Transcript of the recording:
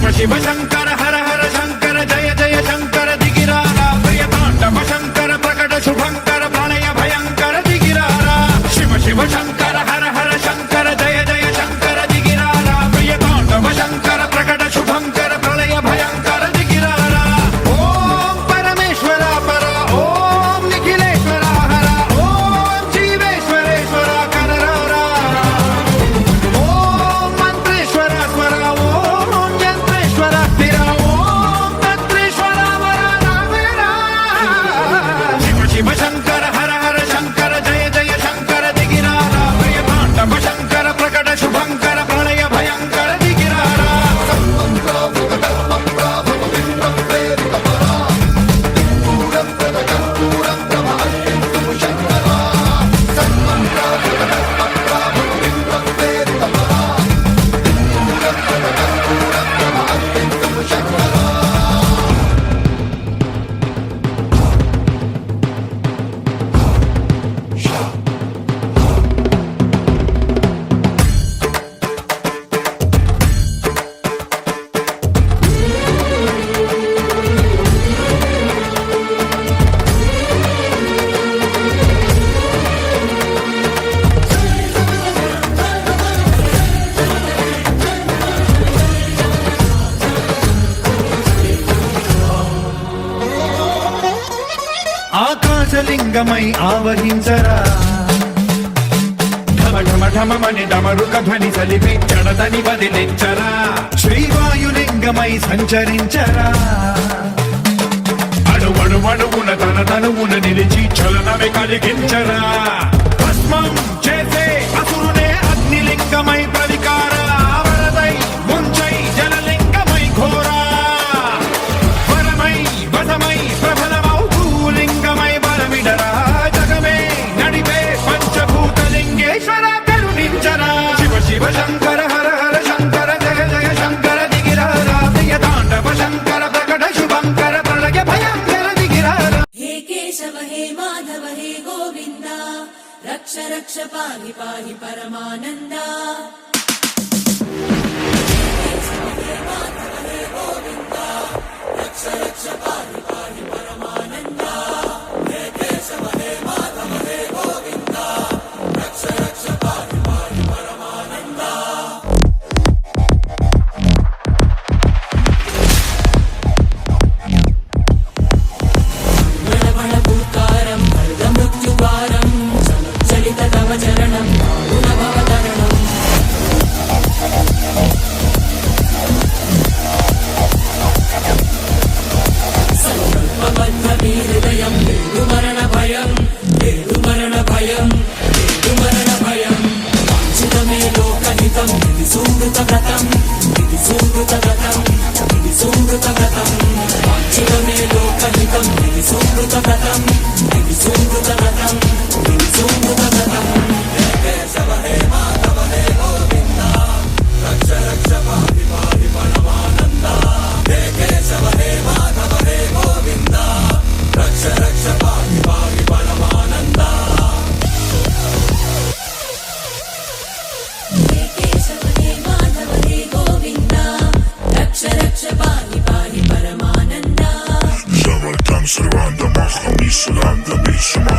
శివ శివ శంకర హర హర శంకర జయ జయ శంకర దిగిరారా ప్రియ తాండవ శంకర ప్రకట శుభంకర ప్రళయ భయంకర దిగిరారా శివ శివ శంకర హర హర శంకర జయ జయ శంకర దిగిరారా ప్రియ తాండవ శంకర ప్రకట శుభంకర ప్రళయ భయంకర దిగిరారా ఓం పరమేశ్వర పర ఓం నిఖిలేశ్వర హర ఓం జీవేశ్వరేశ్వర కరరారా ఓం మంత్రేశ్వర స్వర ఓం యంత్రేశ్వర స్థిర ఓం తంత్రేశ్వర వర రావేరా శివ శివ శంకర హర హర శంకర జయ జయ శంకర దిగిరారా ప్రియ తాండవ శంకర ప్రకట శుభంకర ప్రళయ భయంకర దిగిరారా ఆకాశలింగమై ఆవహించరా ఢమ ఢమ ఢమమని డమరుక ధ్వని సలిపి జడదని వదిలించరా శ్రీవాయులింగమై సంచరించరా అణువణువున తన తనువున నిలిచి చలనమే కలిగించరా భస్మం చేసే అసురునే అగ్నిలింగమై ప్రవికార వరదై ముంచై జలలింగమై ఘోరా వరమై వసమై ప్రబలమౌ భూలింగమై బలమిడరా జగమే నడిపే పంచభూతలింగేశ్వర కరుణించరా శివ శివ శంకర హర హర శంకర జయ జయ శంకర దిగిరారా ప్రియ తాండవ శంకర ప్రకట శుభంకర ప్రళయ భయంకర దిగిరారా हे केशव हे माधव हे गोविन्द रक्ष रक्ष पाहि पाहि परमानन्दा Surround the Mahami, surround the Mishma.